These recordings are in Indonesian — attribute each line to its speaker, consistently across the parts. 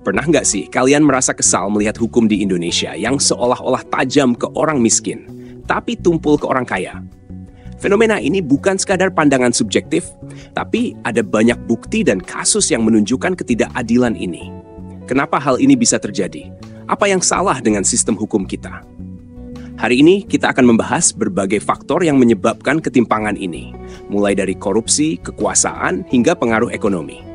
Speaker 1: Pernah nggak sih kalian merasa kesal melihat hukum di Indonesia yang seolah-olah tajam ke orang miskin, tapi tumpul ke orang kaya? Fenomena ini bukan sekadar pandangan subjektif, tapi ada banyak bukti dan kasus yang menunjukkan ketidakadilan ini. Kenapa hal ini bisa terjadi? Apa yang salah dengan sistem hukum kita? Hari ini kita akan membahas berbagai faktor yang menyebabkan ketimpangan ini, mulai dari korupsi, kekuasaan, hingga pengaruh ekonomi.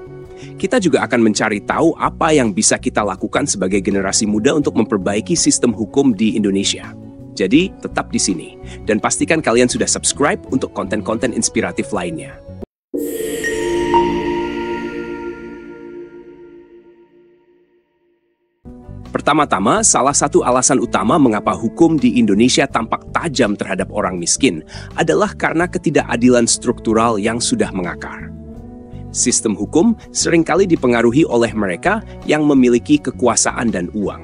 Speaker 1: Kita juga akan mencari tahu apa yang bisa kita lakukan sebagai generasi muda untuk memperbaiki sistem hukum di Indonesia. Jadi, tetap di sini. Dan pastikan kalian sudah subscribe untuk konten-konten inspiratif lainnya. Pertama-tama, salah satu alasan utama mengapa hukum di Indonesia tampak tajam terhadap orang miskin adalah karena ketidakadilan struktural yang sudah mengakar. Sistem hukum seringkali dipengaruhi oleh mereka yang memiliki kekuasaan dan uang.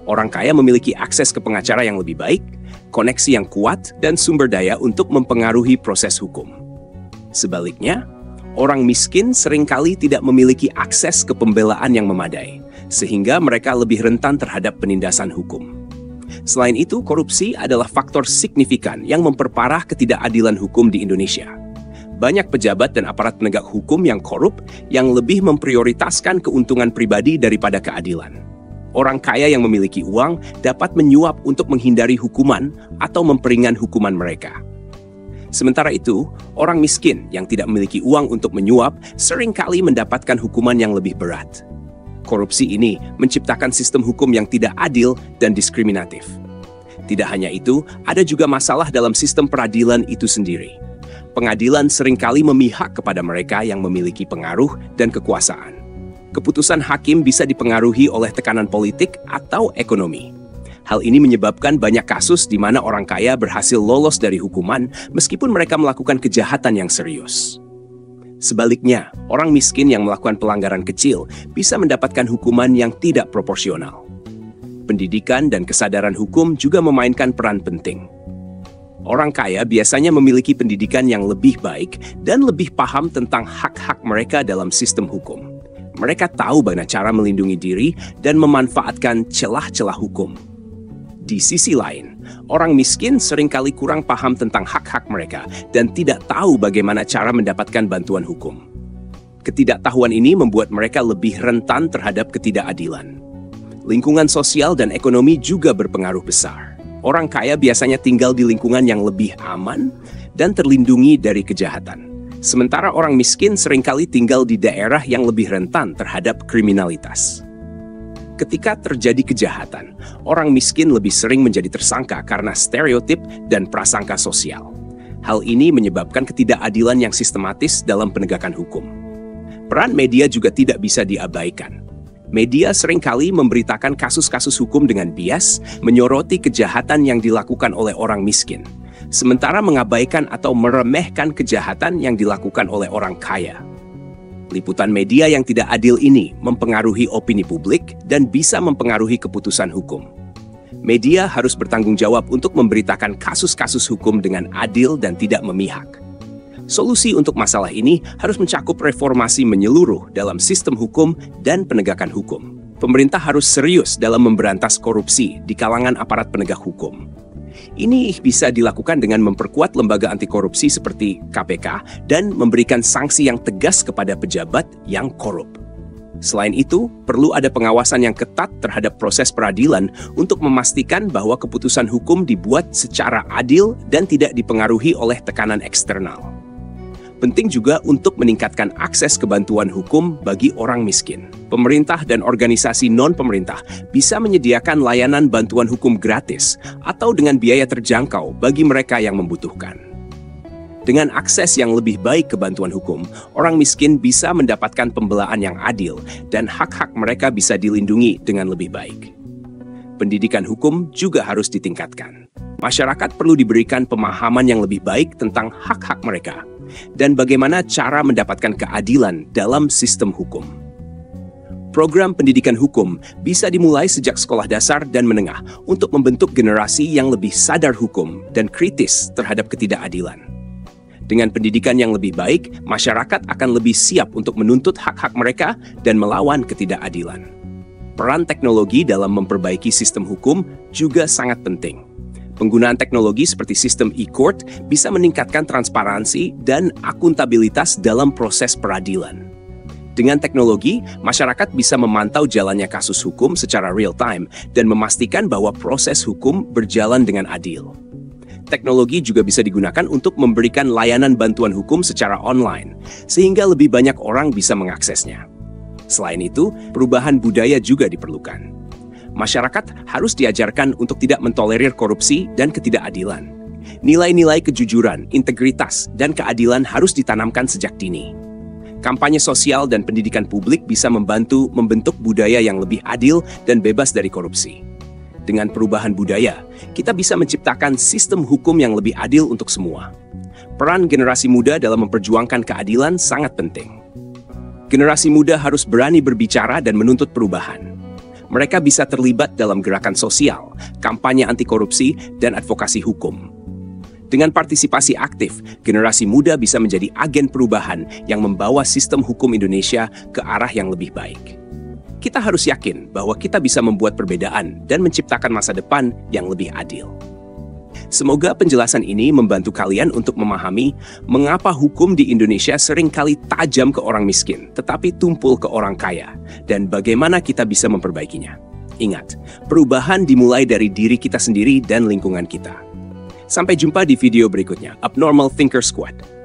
Speaker 1: Orang kaya memiliki akses ke pengacara yang lebih baik, koneksi yang kuat, dan sumber daya untuk mempengaruhi proses hukum. Sebaliknya, orang miskin seringkali tidak memiliki akses ke pembelaan yang memadai, sehingga mereka lebih rentan terhadap penindasan hukum. Selain itu, korupsi adalah faktor signifikan yang memperparah ketidakadilan hukum di Indonesia. Banyak pejabat dan aparat penegak hukum yang korup yang lebih memprioritaskan keuntungan pribadi daripada keadilan. Orang kaya yang memiliki uang dapat menyuap untuk menghindari hukuman atau memperingan hukuman mereka. Sementara itu, orang miskin yang tidak memiliki uang untuk menyuap seringkali mendapatkan hukuman yang lebih berat. Korupsi ini menciptakan sistem hukum yang tidak adil dan diskriminatif. Tidak hanya itu, ada juga masalah dalam sistem peradilan itu sendiri. Pengadilan seringkali memihak kepada mereka yang memiliki pengaruh dan kekuasaan. Keputusan hakim bisa dipengaruhi oleh tekanan politik atau ekonomi. Hal ini menyebabkan banyak kasus di mana orang kaya berhasil lolos dari hukuman meskipun mereka melakukan kejahatan yang serius. Sebaliknya, orang miskin yang melakukan pelanggaran kecil bisa mendapatkan hukuman yang tidak proporsional. Pendidikan dan kesadaran hukum juga memainkan peran penting. Orang kaya biasanya memiliki pendidikan yang lebih baik dan lebih paham tentang hak-hak mereka dalam sistem hukum. Mereka tahu bagaimana cara melindungi diri dan memanfaatkan celah-celah hukum. Di sisi lain, orang miskin seringkali kurang paham tentang hak-hak mereka dan tidak tahu bagaimana cara mendapatkan bantuan hukum. Ketidaktahuan ini membuat mereka lebih rentan terhadap ketidakadilan. Lingkungan sosial dan ekonomi juga berpengaruh besar. Orang kaya biasanya tinggal di lingkungan yang lebih aman dan terlindungi dari kejahatan. Sementara orang miskin seringkali tinggal di daerah yang lebih rentan terhadap kriminalitas. Ketika terjadi kejahatan, orang miskin lebih sering menjadi tersangka karena stereotip dan prasangka sosial. Hal ini menyebabkan ketidakadilan yang sistematis dalam penegakan hukum. Peran media juga tidak bisa diabaikan. Media seringkali memberitakan kasus-kasus hukum dengan bias, menyoroti kejahatan yang dilakukan oleh orang miskin, sementara mengabaikan atau meremehkan kejahatan yang dilakukan oleh orang kaya. Liputan media yang tidak adil ini mempengaruhi opini publik dan bisa mempengaruhi keputusan hukum. Media harus bertanggung jawab untuk memberitakan kasus-kasus hukum dengan adil dan tidak memihak. Solusi untuk masalah ini harus mencakup reformasi menyeluruh dalam sistem hukum dan penegakan hukum. Pemerintah harus serius dalam memberantas korupsi di kalangan aparat penegak hukum. Ini bisa dilakukan dengan memperkuat lembaga anti korupsi seperti KPK dan memberikan sanksi yang tegas kepada pejabat yang korup. Selain itu, perlu ada pengawasan yang ketat terhadap proses peradilan untuk memastikan bahwa keputusan hukum dibuat secara adil dan tidak dipengaruhi oleh tekanan eksternal. Penting juga untuk meningkatkan akses ke bantuan hukum bagi orang miskin. Pemerintah dan organisasi non-pemerintah bisa menyediakan layanan bantuan hukum gratis atau dengan biaya terjangkau bagi mereka yang membutuhkan. Dengan akses yang lebih baik ke bantuan hukum, orang miskin bisa mendapatkan pembelaan yang adil dan hak-hak mereka bisa dilindungi dengan lebih baik. Pendidikan hukum juga harus ditingkatkan. Masyarakat perlu diberikan pemahaman yang lebih baik tentang hak-hak mereka dan bagaimana cara mendapatkan keadilan dalam sistem hukum. Program pendidikan hukum bisa dimulai sejak sekolah dasar dan menengah untuk membentuk generasi yang lebih sadar hukum dan kritis terhadap ketidakadilan. Dengan pendidikan yang lebih baik, masyarakat akan lebih siap untuk menuntut hak-hak mereka dan melawan ketidakadilan. Peran teknologi dalam memperbaiki sistem hukum juga sangat penting. Penggunaan teknologi seperti sistem e-court bisa meningkatkan transparansi dan akuntabilitas dalam proses peradilan. Dengan teknologi, masyarakat bisa memantau jalannya kasus hukum secara real-time dan memastikan bahwa proses hukum berjalan dengan adil. Teknologi juga bisa digunakan untuk memberikan layanan bantuan hukum secara online, sehingga lebih banyak orang bisa mengaksesnya. Selain itu, perubahan budaya juga diperlukan. Masyarakat harus diajarkan untuk tidak mentolerir korupsi dan ketidakadilan. Nilai-nilai kejujuran, integritas, dan keadilan harus ditanamkan sejak dini. Kampanye sosial dan pendidikan publik bisa membantu membentuk budaya yang lebih adil dan bebas dari korupsi. Dengan perubahan budaya, kita bisa menciptakan sistem hukum yang lebih adil untuk semua. Peran generasi muda dalam memperjuangkan keadilan sangat penting. Generasi muda harus berani berbicara dan menuntut perubahan. Mereka bisa terlibat dalam gerakan sosial, kampanye anti korupsi, dan advokasi hukum. Dengan partisipasi aktif, generasi muda bisa menjadi agen perubahan yang membawa sistem hukum Indonesia ke arah yang lebih baik. Kita harus yakin bahwa kita bisa membuat perbedaan dan menciptakan masa depan yang lebih adil. Semoga penjelasan ini membantu kalian untuk memahami mengapa hukum di Indonesia seringkali tajam ke orang miskin, tetapi tumpul ke orang kaya, dan bagaimana kita bisa memperbaikinya. Ingat, perubahan dimulai dari diri kita sendiri dan lingkungan kita. Sampai jumpa di video berikutnya. Abnormal Thinker Squad.